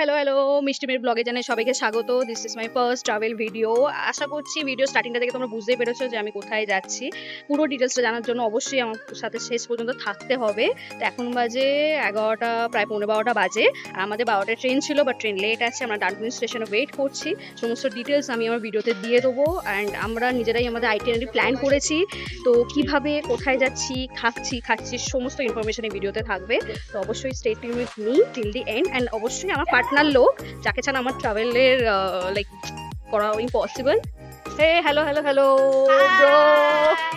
Hello মিষ্টিমের ব্লগে জানাই সবাইকে স্বাগত। This is my first travel video. আশা করছি ভিডিও স্টার্টিংটা থেকে তোমরা বুঝতেই পেরেছো যে আমি কোথায় যাচ্ছি। পুরো ডিটেলসটা জানার জন্য অবশ্যই আমার সাথে শেষ পর্যন্ত থাকতে হবে। তো এখন বাজে 11টা, প্রায় 11:15 বাজে। আর আমাদের 12টায় ট্রেন ছিল, বাট ট্রেন লেট আছে। আমরা ডানকুনি স্টেশনে ওয়েট করছি। সমস্ত ডিটেলস আমি আমার ভিডিওতে দিয়ে দেবো। অ্যান্ড আমরা নিজেরাই আমাদের আইটিনারি প্ল্যান করেছি। তো কিভাবে কোথায় যাচ্ছি, খাচ্ছি সমস্ত ইনফরমেশন এই ভিডিওতে থাকবে। তো অবশ্যই stay tune with me till the end. And অবশ্যই আমার পার্টনার লোক, যাকে ছাড়া আমার ট্রাভেলের লাইক করা ইম্পসিবল। হে হ্যালো ব্রো,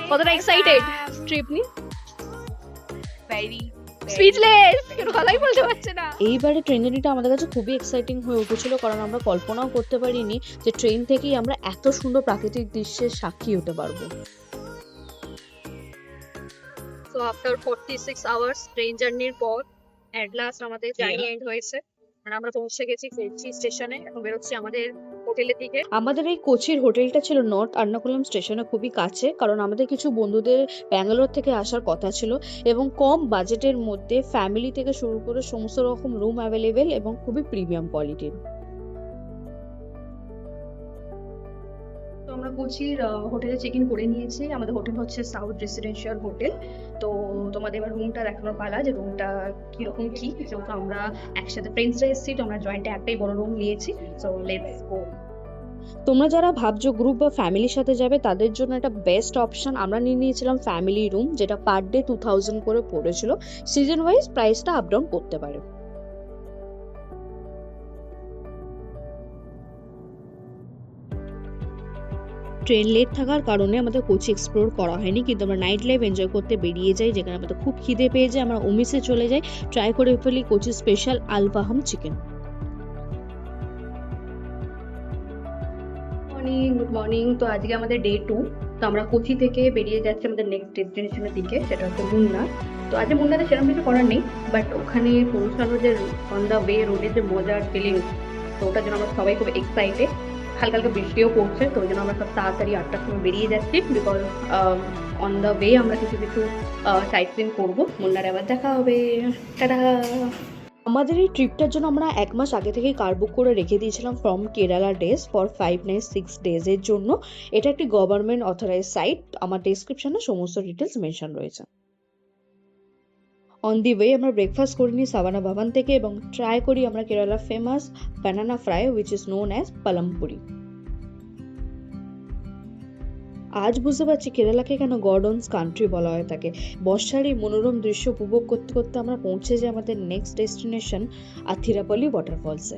কতটা এক্সাইটেড ট্রিপ নিয়ে? ভেরি স্পিচলেস, কেন কথাই বলতে পারছে না। এইবারে ট্রেন জার্নিটা আমাদের কাছে খুবই এক্সাইটিং হয়ে উঠেছিল, কারণ আমরা কল্পনাও করতে পারিনি যে ট্রেন থেকেই আমরা এত সুন্দর প্রাকৃতিক দৃশ্যের সাক্ষী হতে পারবো। সো আফটার 46 আওয়ার্স ট্রেন জার্নির পর এট লাস্ট আমাদের জার্নি এন্ড হয়েছে। আর আমরা পৌঁছে গেছি কোচি স্টেশনে। এখন বেরোচ্ছি আমাদের হোটেলের দিকে। আমাদের এই কোচির হোটেলটা ছিল নর্থ আর্নাকুলাম স্টেশনে খুবই কাছে, কারণ আমাদের কিছু বন্ধুদের ব্যাঙ্গালোর থেকে আসার কথা ছিল এবং কম বাজেটের মধ্যে ফ্যামিলি থেকে শুরু করে সমস্ত রকম রুম অ্যাভেলেবেল এবং খুবই প্রিমিয়াম কোয়ালিটির। তো আমরা কোচির হোটেলে চেক ইন করে নিয়েছি। আমাদের হোটেল হচ্ছে সাউথ রেসিডেন্সিয়াল হোটেল। তো তোমাদের এবার রুমটা দেখানোর পালা, যে রুমটা কিরকম কি। যেহেতু আমরা একসাথে ফ্রেন্ডসরা এসেছি, তো আমরা জয়েন্টে একটাই বড় রুম নিয়েছি। So let's go. তোমরা যারা ভাবছো গ্রুপ বা ফ্যামিলির সাথে যাবে, তাদের জন্য একটা বেস্ট অপশন আমরা নিয়েছিলাম ফ্যামিলি রুম, যেটা পার ডে 2000 করে পড়েছিল। সিজন ওয়াইজ প্রাইসটা আপ ডাউন করতে পারে। ট্রেন লেট থাকার কারণে আমাদের কোচি এক্সপ্লোর করা হয়নি, কিন্তু আমরা নাইট লাইফ এনজয় করতে বেরিয়ে যাই। যেখানে আমাদের খুব খিদে পেয়ে যায়, আমরা ওমিসে চলে যাই, ট্রাই করে ফেলি Kochi special alfaham chicken. Good morning. তো আজকে আমাদের ডে 2। তো আমরা কোচি থেকে বেরিয়ে যাচ্ছি আমাদের নেক্সট ডেস্টিনেশনের দিকে, সেটা হচ্ছে মুন্নার। তো আজ মুন্নারে সেরকম কিছু করার নেই, বাট ওখানে পৌঁছানোর যে অন দ্য ওয়ে রোডের যে মজার ফিলিং, তো ওটার জন্য আমরা সবাই খুব এক্সাইটেড। হালকা হালকা বৃষ্টিও পড়ছে, তো ওই জন্য আমরা সব তাড়াতাড়ি 8টার সময় বেরিয়ে যাচ্ছি, বিকজ অন দ্য ওয়ে আমরা কিছু সাইট সিন করবো। মুন্নারে আবার দেখা হবে। টাটা। আমাদের এই ট্রিপটার জন্য আমরা 1 মাস আগে থেকেই কার বুক করে রেখে দিয়েছিলাম from Kerala days for 5 nights 6 days-এর জন্য। এটা একটি গভর্নমেন্ট অথরাইজ সাইট। আমার ডেসক্রিপশনে সমস্ত ডিটেলস মেনশন রয়েছে। অন দি ওয়ে আমরা ব্রেকফাস্ট করে নিই সাভানা ভবন থেকে এবং ট্রাই করি আমরা Kerala famous banana fry, which is known as pazhampori. আজ বুঝতে পারছি কেরালাকে কেন গর্ডনস কান্ট্রি বলা হয় থাকে। বর্ষার এই মনোরম দৃশ্য উপভোগ করতে করতে আমরা পৌঁছে যাই আমাদের নেক্সট ডেস্টিনেশন আথিরাপল্লী ওয়াটারফলসে।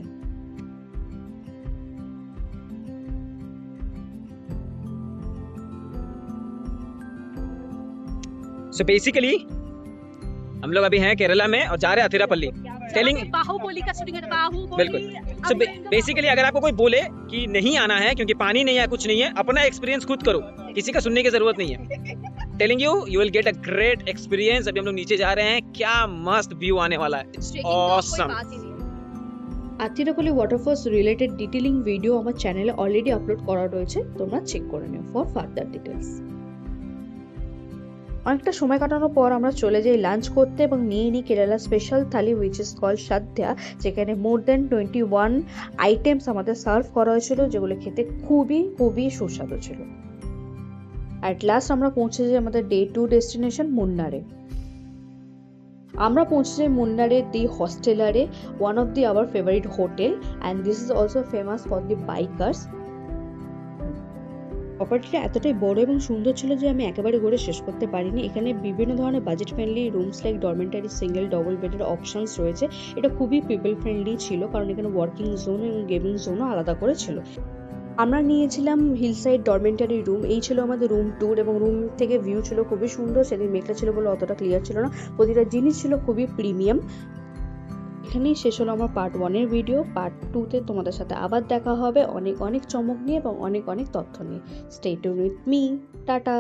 So basically हम लोग अभी हैं केरला में और जा रहे हैं अथिरापल्ली। टेलिंग बाहुबली का शूटिंग है, बाहुबली। बिल्कुल। सो बेसिकली अगर आपको कोई बोले कि नहीं आना है क्योंकि पानी नहीं है, कुछ नहीं है, अपना एक्सपीरियंस खुद करो, किसी का सुनने की जरूरत नहीं है। Telling you will get a great experience. अभी हम लोग नीचे जा रहे हैं, क्या मस्त व्यू आने वाला है, awesome. Athirappilly waterfalls related detailing video আমার চ্যানেলে অলরেডি আপলোড করা রয়েছে, তোমরা চেক করে নিও ফর ফার্দার ডিটেলস। অনেকটা সময় কাটানোর পর আমরা চলে যাই লাঞ্চ করতে এবং নিয়ে নিই Kerala special thali, which is called sadhya, যেখানে মোর দেন 21 আইটেমস আমাদের সার্ভ করা হয়েছিল, যেগুলো খেতে খুবই সুস্বাদু ছিল। অ্যাট লাস্ট আমরা পৌঁছে যাই আমাদের ডে 2 ডেস্টিনেশন মুন্নারে। আমরা পৌঁছে যাই মুন্নারে দি হস্টেলারে, one of the our favourite hotel, and this is also famous for the bikers. প্রপার্টিটা এতটাই বড় এবং সুন্দর ছিল যে আমি একেবারে ঘুরে শেষ করতে পারিনি। এখানে বিভিন্ন ধরনের budget friendly rooms like dormitory, single, double বেডের অপশনস রয়েছে। এটা খুবই পিপল ফ্রেন্ডলি ছিল, কারণ এখানে ওয়ার্কিং জোন এবং গেমিং জোনও আলাদা করে ছিল। আমরা নিয়েছিলাম হিলসাইড ডরমেন্টারি রুম। এই ছিল আমাদের রুম ট্যুর এবং রুম থেকে ভিউ ছিল খুবই সুন্দর। সেদিন মেঘলা ছিল বলে অতটা ক্লিয়ার ছিল না। প্রতিটা জিনিস ছিল খুবই প্রিমিয়াম। এখানেই শেষ হলো আমার পার্ট 1-এর ভিডিও। পার্ট 2-তে তোমাদের সাথে আবার দেখা হবে অনেক চমক নিয়ে এবং অনেক তথ্য নিয়ে। Stay tuned with me. Tata.